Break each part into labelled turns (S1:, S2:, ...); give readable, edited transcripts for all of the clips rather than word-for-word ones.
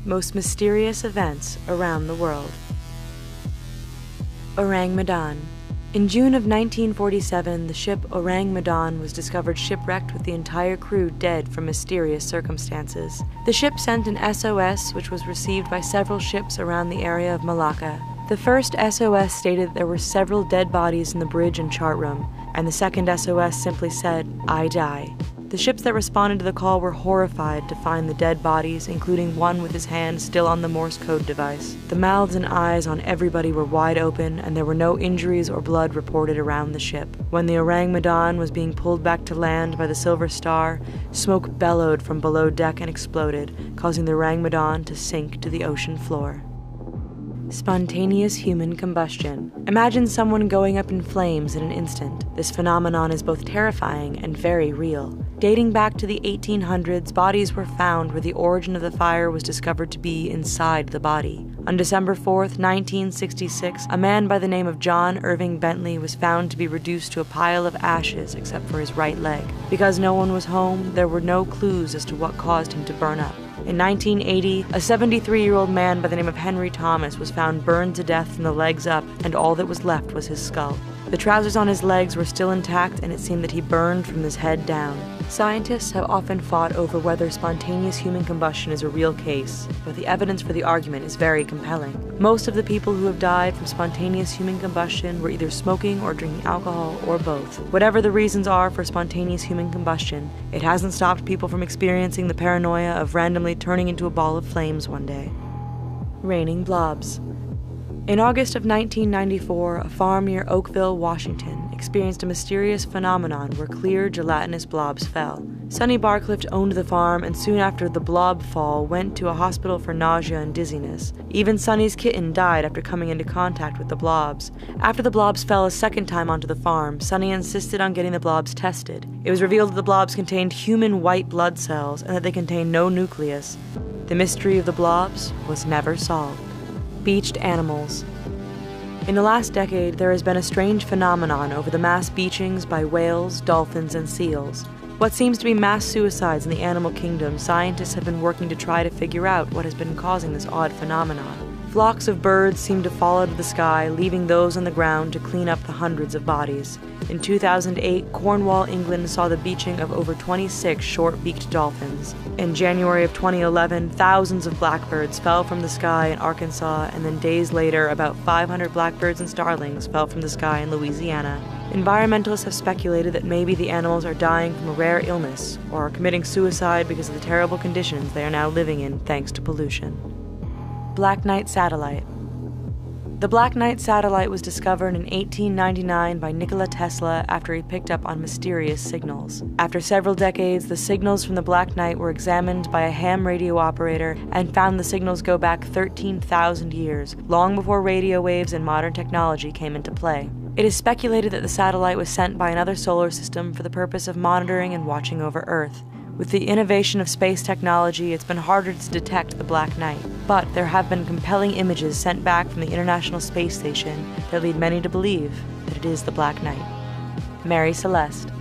S1: most mysterious events around the world. Orang Medan. In June of 1947, the ship Orang Medan was discovered shipwrecked with the entire crew dead from mysterious circumstances. The ship sent an SOS, which was received by several ships around the area of Malacca. The first SOS stated there were several dead bodies in the bridge and chart room, and the second SOS simply said, "I die." The ships that responded to the call were horrified to find the dead bodies, including one with his hand still on the Morse code device. The mouths and eyes on everybody were wide open, and there were no injuries or blood reported around the ship. When the Orang Medan was being pulled back to land by the Silver Star, smoke bellowed from below deck and exploded, causing the Orang Medan to sink to the ocean floor. Spontaneous human combustion. Imagine someone going up in flames in an instant. This phenomenon is both terrifying and very real. Dating back to the 1800s, bodies were found where the origin of the fire was discovered to be inside the body. On December 4th, 1966, a man by the name of John Irving Bentley was found to be reduced to a pile of ashes except for his right leg. Because no one was home, there were no clues as to what caused him to burn up. In 1980, a 73-year-old man by the name of Henry Thomas was found burned to death from the legs up, and all that was left was his skull. The trousers on his legs were still intact, and it seemed that he burned from his head down. Scientists have often fought over whether spontaneous human combustion is a real case, but the evidence for the argument is very compelling. Most of the people who have died from spontaneous human combustion were either smoking or drinking alcohol, or both. Whatever the reasons are for spontaneous human combustion, it hasn't stopped people from experiencing the paranoia of randomly turning into a ball of flames one day. Raining blobs. In August of 1994, a farm near Oakville, Washington, experienced a mysterious phenomenon where clear, gelatinous blobs fell. Sonny Barclift owned the farm, and soon after the blob fall, went to a hospital for nausea and dizziness. Even Sonny's kitten died after coming into contact with the blobs. After the blobs fell a second time onto the farm, Sonny insisted on getting the blobs tested. It was revealed that the blobs contained human white blood cells and that they contained no nucleus. The mystery of the blobs was never solved. Beached animals. In the last decade, there has been a strange phenomenon over the mass beachings by whales, dolphins, and seals. What seems to be mass suicides in the animal kingdom, scientists have been working to try to figure out what has been causing this odd phenomenon. Flocks of birds seem to fall out of the sky, leaving those on the ground to clean up the hundreds of bodies. In 2008, Cornwall, England saw the beaching of over 26 short-beaked dolphins. In January of 2011, thousands of blackbirds fell from the sky in Arkansas, and then days later, about 500 blackbirds and starlings fell from the sky in Louisiana. Environmentalists have speculated that maybe the animals are dying from a rare illness, or are committing suicide because of the terrible conditions they are now living in thanks to pollution. Black Knight Satellite. The Black Knight satellite was discovered in 1899 by Nikola Tesla after he picked up on mysterious signals. After several decades, the signals from the Black Knight were examined by a ham radio operator and found the signals go back 13,000 years, long before radio waves and modern technology came into play. It is speculated that the satellite was sent by another solar system for the purpose of monitoring and watching over Earth. With the innovation of space technology, it's been harder to detect the Black Knight, but there have been compelling images sent back from the International Space Station that lead many to believe that it is the Black Knight. Mary Celeste.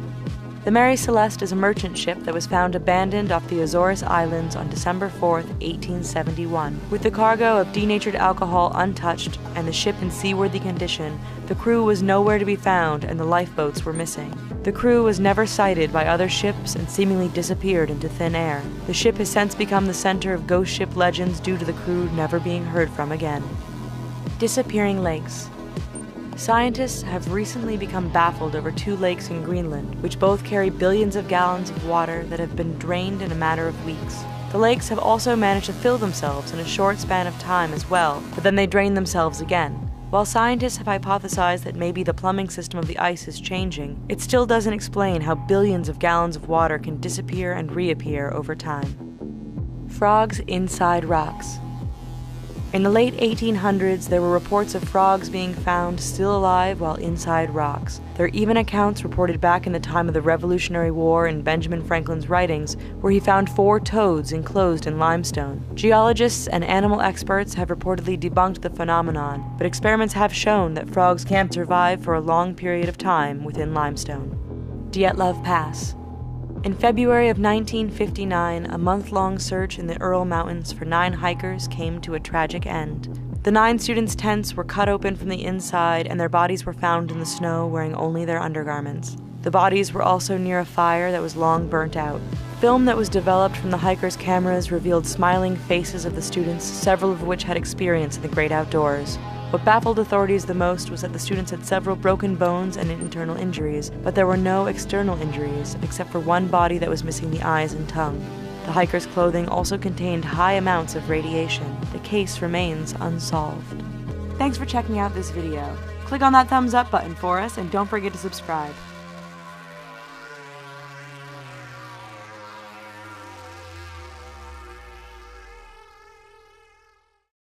S1: The Mary Celeste is a merchant ship that was found abandoned off the Azores Islands on December 4, 1871. With the cargo of denatured alcohol untouched and the ship in seaworthy condition, the crew was nowhere to be found and the lifeboats were missing. The crew was never sighted by other ships and seemingly disappeared into thin air. The ship has since become the center of ghost ship legends due to the crew never being heard from again. Disappearing lakes. Scientists have recently become baffled over two lakes in Greenland, which both carry billions of gallons of water that have been drained in a matter of weeks. The lakes have also managed to fill themselves in a short span of time as well, but then they drain themselves again. While scientists have hypothesized that maybe the plumbing system of the ice is changing, it still doesn't explain how billions of gallons of water can disappear and reappear over time. Frogs inside rocks. In the late 1800s, there were reports of frogs being found still alive while inside rocks. There are even accounts reported back in the time of the Revolutionary War in Benjamin Franklin's writings, where he found 4 toads enclosed in limestone. Geologists and animal experts have reportedly debunked the phenomenon, but experiments have shown that frogs can survive for a long period of time within limestone. Dyatlov Pass. In February of 1959, a month-long search in the Ural Mountains for 9 hikers came to a tragic end. The 9 students' tents were cut open from the inside, and their bodies were found in the snow wearing only their undergarments. The bodies were also near a fire that was long burnt out. Film that was developed from the hikers' cameras revealed smiling faces of the students, several of which had experience in the great outdoors. What baffled authorities the most was that the students had several broken bones and internal injuries, but there were no external injuries, except for one body that was missing the eyes and tongue. The hikers' clothing also contained high amounts of radiation. The case remains unsolved. Thanks for checking out this video. Click on that thumbs up button for us and don't forget to subscribe.